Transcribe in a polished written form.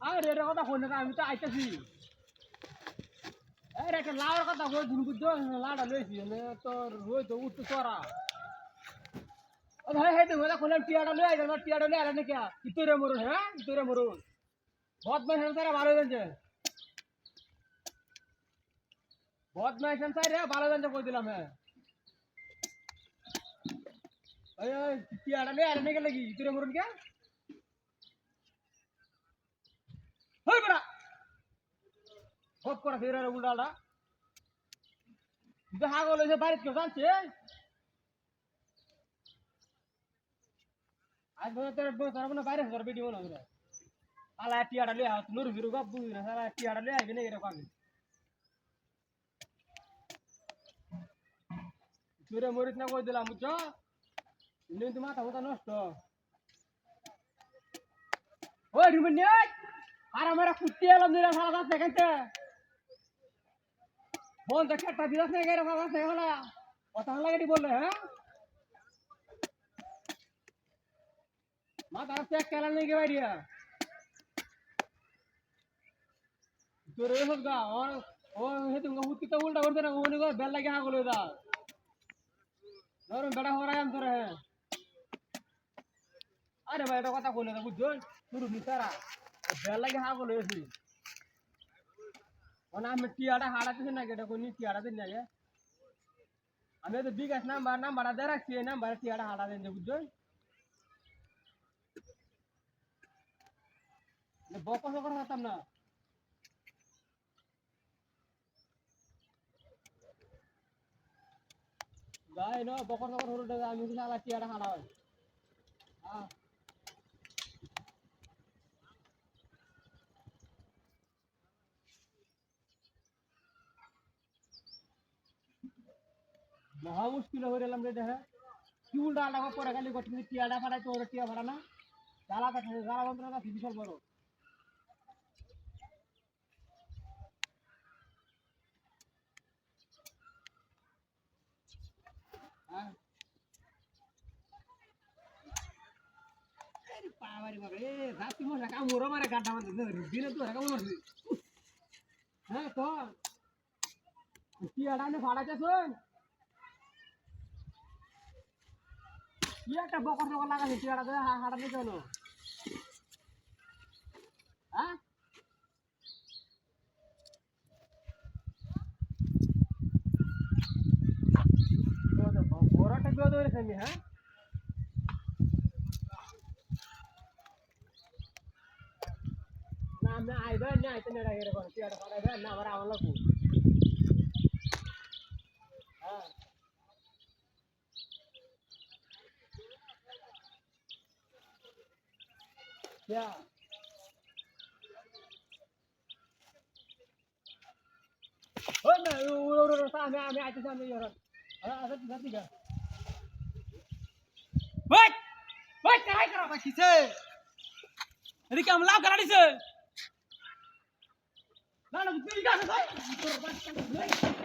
আরে এটা কথা কই না আমি তো আইতাছি আরে একটা লাউর কথা কই দিন বুঝছো লাউটা লইছি তোর রই তো উঠতে চড়া ও ভাই হেই তো কোন টিয়াটা লই আইছ না টিয়াটা লই আইছ না কি ইতরে মরুন হ্যাঁ ইতরে মরুন বদমাইশ সারা ভালো হইছে বদমাইশ সারা ভালো হইছে কই দিলাম হ্যাঁ ওই ওই টিয়াটা লই আইছ না কি লাগি ইতরে মরুন কে হই বড়া হপ করা ফেরা উল্টাটা দেখা গেল যে বাড়িতে কেউ জানছে আজ বলে তোর মানে বাইরে হাজার বেটি মনে হয় আলা টিয়াটা লই আস নুর ফিরু গপ বুঝি না সারা টিয়াটা লই আইবে না এরকম আগে তুরে মরিত না কই দিলাম বুঝছো ইনি তো মাথা মাথা নষ্ট ওই রিমনি আর আমরা কুত্তি এলাম দিরা সারা দাস দেখাইতে বল দেখ একটা বিরাস না গেরে বাবা সে হলা কথা লাগাটি বললে হ্যাঁ মাথা চেক কেলা নেই গে বাইরিয়া তোর এসব গা ও হে তুমি উত্তি তো উল্টা করতে না ওনি গো বেল লাগি হাগলো দা ধরুন বেটা হরাই আম ধরে আরে ভাই এটা কথা কইলে না বুঝছো পুরো নিসারা বেল লাগি হাগলো এসি ওনা আমি টিয়াটা হাড়াতেছি না এটা কোনি টিয়াটা দিন না আমি তো বিকাশ নাম্বার দে রাখছি এই নাম্বার টিয়াটা হাড়া দেন বুঝছো বকস করে হতাম না গাই ন বকর বকর হলো আমি কি শালা টিয়াটা হাড়া হয় হ্যাঁ মহা মুশকিল হয়ে গেলাম রে দেখা কি উল্টা আলাদা পরে খালি করতে টিয়াটা ফাড়াই তো টিয়া ফাড়া না জ্বালা থাকে জ্বালা যন্ত্রণা বিশাল বড় হ্যাঁ পাওয়ারি বাবা এ রাতি মশা কামড় মারে গাড্ডা মারতে দিনে তো কামড় হ্যাঁ তো টিয়াটা নে ফাড়াইতে শুন কি একটা বকর বকর লাগাছে টিয়াটা হাঁটাতে চলো হ্যাঁ বড়টা বিয়ে দেবে আমি হ্যাঁ না আমি আইবে না আইতে না এরকম টিয়াটা ফাড়াইবে না আমার আমার লাগু হ্যাঁ क्या हो ना उरो सामने आम्ही आते सामने यार आता जाती का वट वट काय करा बाकीचे अरे क्या लाभ करा दिसे ना ना तुम्ही का काय